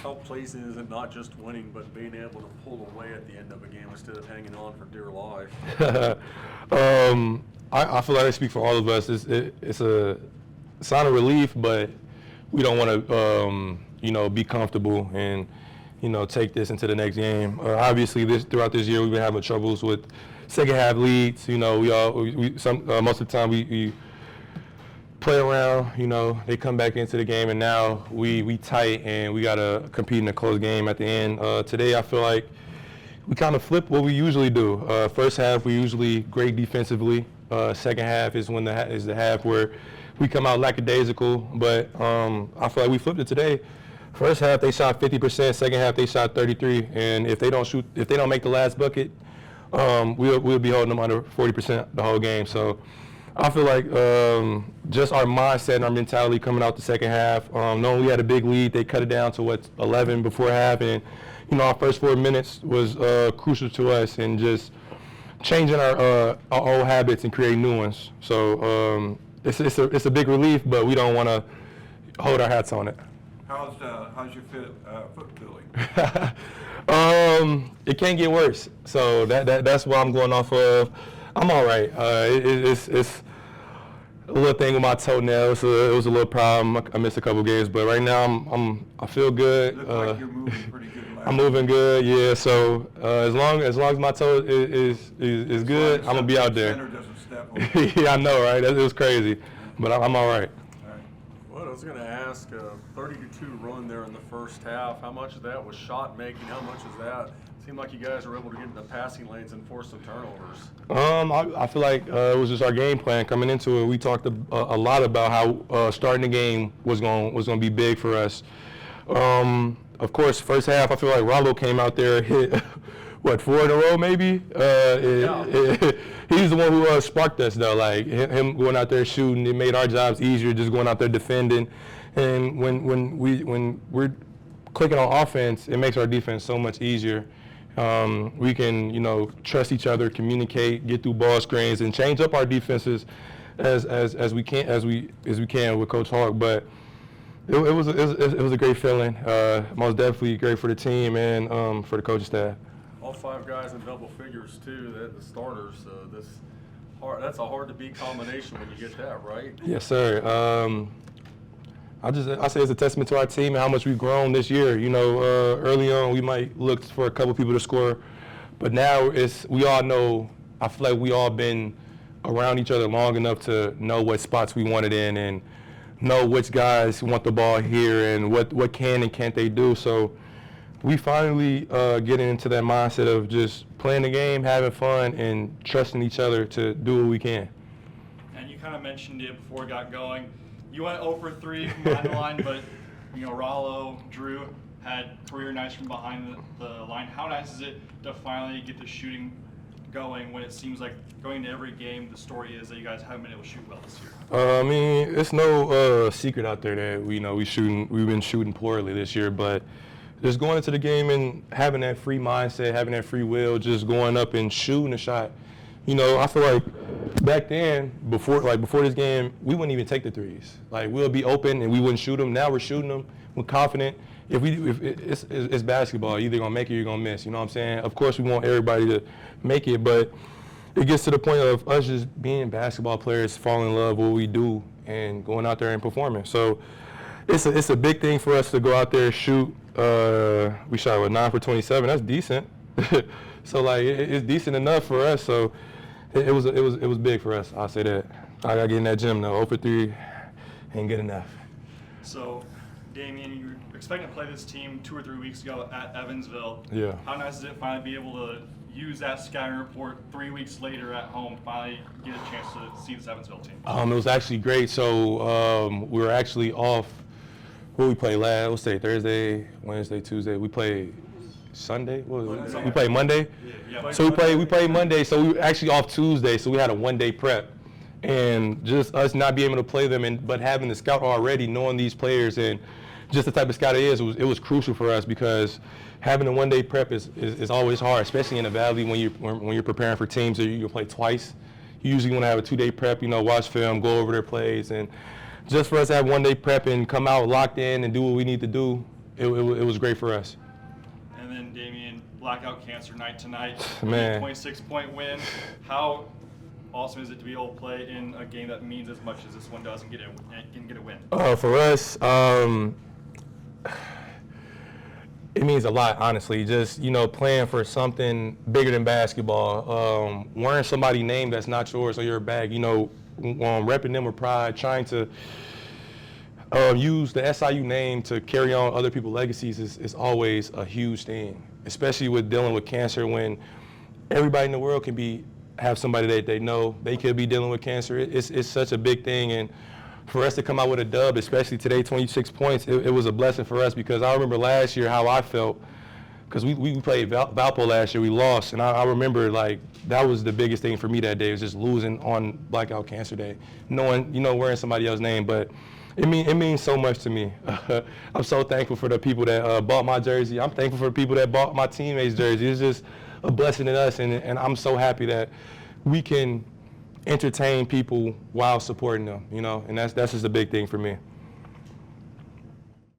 how pleasing is it not just winning, but being able to pull away at the end of a game instead of hanging on for dear life? I feel like I speak for all of us. It's a sign of relief, but we don't want to, be comfortable and, take this into the next game. Obviously, throughout this year, we've been having troubles with second half leads. Most of the time we play around. They come back into the game, and now we tight, and we gotta compete in a close game at the end. Today, I feel like we kind of flip what we usually do. First half, we usually great defensively. Second half is the half where we come out lackadaisical, but I feel like we flipped it today. First half they shot 50%, second half they shot 33%, and if they don't make the last bucket, we'll be holding them under 40% the whole game. So I feel like just our mindset and our mentality coming out the second half, knowing we had a big lead, they cut it down to 11 before half, and our first 4 minutes was crucial to us and just changing our old habits and creating new ones. So it's a big relief, but we don't want to hold our hats on it. How's your foot feeling? It can't get worse. So that's what I'm going off of. I'm all right. It's a little thing with my toenail. So it was a little problem. I missed a couple games, but right now I feel good. Look like you're moving pretty good. I'm moving good, yeah. So as long as my toe is good, I'm gonna be out there. Doesn't step on Yeah, I know, right? It was crazy, but I'm all right. Well, I was going to ask, 30-2 run there in the first half. How much of that was shot making? How much is that? Seemed like you guys were able to get in the passing lanes and force some turnovers. I feel like it was just our game plan coming into it. We talked a lot about how starting the game was going to be big for us. Of course, first half, I feel like Rollo came out there and hit, 4 in a row maybe? He's the one who sparked us, though. Like, him going out there shooting, it made our jobs easier, just going out there defending. And when we're clicking on offense, it makes our defense so much easier. We can, trust each other, communicate, get through ball screens, and change up our defenses as we can with Coach Hawk. But it was a great feeling. Most definitely great for the team and for the coaching staff. All 5 guys in double figures too. The starters. That's a hard to beat combination when you get that right. Yes, sir. I say it's a testament to our team and how much we've grown this year. Early on we might look for a couple people to score, but now we all know. I feel like we all been around each other long enough to know what spots we wanted in and know which guys want the ball here and what can and can't they do. So we finally getting into that mindset of just playing the game, having fun, and trusting each other to do what we can. And you kind of mentioned it before we got going. You went 0 for 3 from behind the line, but Rollo, Drew had career nights from behind the line. How nice is it to finally get the shooting going when it seems like going to every game, the story is that you guys haven't been able to shoot well this year? It's no secret out there that we've been shooting poorly this year, but just going into the game and having that free mindset, having that free will, just going up and shooting a shot. I feel like back then, before this game, we wouldn't even take the threes. Like, we'll be open and we wouldn't shoot them. Now we're shooting them. We're confident. If it's basketball, you're either gonna make it or you're gonna miss. You know what I'm saying? Of course, we want everybody to make it, but it gets to the point of us just being basketball players, falling in love with what we do, and going out there and performing. So it's a big thing for us to go out there and shoot. We shot 9 for 27. That's decent. So like it's decent enough for us. So it was big for us. I'll say that. I gotta get in that gym though. 0 for 3 ain't good enough. So, Damien, you were expecting to play this team 2 or 3 weeks ago at Evansville. Yeah. How nice is it finally be able to use that scouting report 3 weeks later at home, finally get a chance to see this Evansville team? It was actually great. So we were actually off. What we played last? Let's say Thursday, Wednesday, Tuesday. We played Sunday. We played Monday. Yeah. So we played Monday. So we were actually off Tuesday. So we had a 1-day prep, and just us not being able to play them, but having the scout already, knowing these players and just the type of scout it is, it was crucial for us because having a 1-day prep is always hard, especially in the Valley when you're preparing for teams that you can play twice. You usually want to have a 2-day prep, watch film, go over their plays, and just for us to have 1-day prep and come out locked in and do what we need to do, it was great for us. And then Damien, Blackout Cancer Night tonight. Man. 26-point win. How awesome is it to be able to play in a game that means as much as this one does and get a win? For us, it means a lot, honestly. Just, playing for something bigger than basketball, wearing somebody's name that's not yours on your bag, repping them with pride, trying to use the SIU name to carry on other people's legacies is always a huge thing, especially with dealing with cancer when everybody in the world can have somebody that they know. They could be dealing with cancer. It's such a big thing. And for us to come out with a dub, especially today, 26 points, it was a blessing for us because I remember last year how I felt because we played Valpo last year. We lost. And I remember, that was the biggest thing for me that day was just losing on Blackout Cancer Day, knowing, wearing somebody else's name. But it means so much to me. I'm so thankful for the people that bought my jersey. I'm thankful for the people that bought my teammates' jersey. It's just a blessing in us, and I'm so happy that we can entertain people while supporting them, and that's just a big thing for me.